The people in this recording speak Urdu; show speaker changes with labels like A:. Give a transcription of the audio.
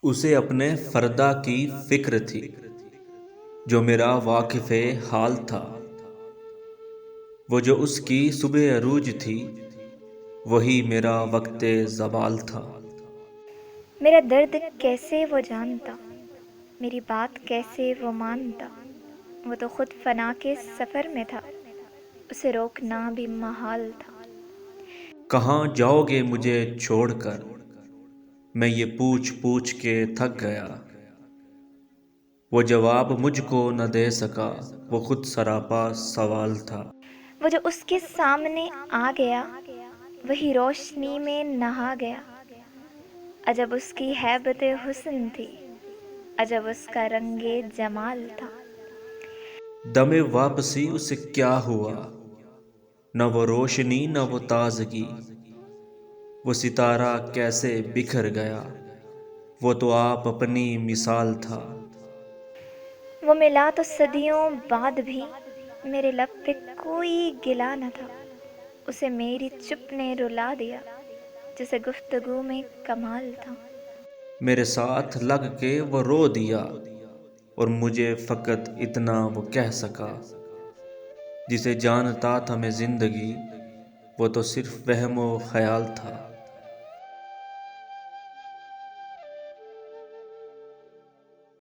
A: اسے اپنے فردا کی فکر تھی، جو میرا واقف حال تھا۔ وہ جو اس کی صبح عروج تھی، وہی میرا وقت زوال تھا۔
B: میرا درد کیسے وہ جانتا، میری بات کیسے وہ مانتا۔ وہ تو خود فنا کے سفر میں تھا، اسے روکنا بھی محال تھا۔
A: کہاں جاؤ گے مجھے چھوڑ کر، میں یہ پوچھ پوچھ کے تھک گیا۔ وہ جواب مجھ کو نہ دے سکا، وہ خود سراپا سوال تھا۔
B: وہ جو اس کے سامنے آ گیا، وہی روشنی میں نہا گیا۔ عجب اس کی ہیبت حسن تھی، عجب اس کا رنگ جمال تھا۔
A: دم واپسی اسے کیا ہوا، نہ وہ روشنی نہ وہ تازگی۔ وہ ستارہ کیسے بکھر گیا، وہ تو آپ اپنی مثال تھا۔
B: وہ ملا تو صدیوں بعد بھی، میرے لب پہ کوئی گلا نہ تھا۔ اسے میری چپ نے رلا دیا، جسے گفتگو میں کمال تھا۔
A: میرے ساتھ لگ کے وہ رو دیا، اور مجھے فقط اتنا وہ کہہ سکا۔ جسے جانتا تھا میں زندگی، وہ تو صرف وہم و خیال تھا۔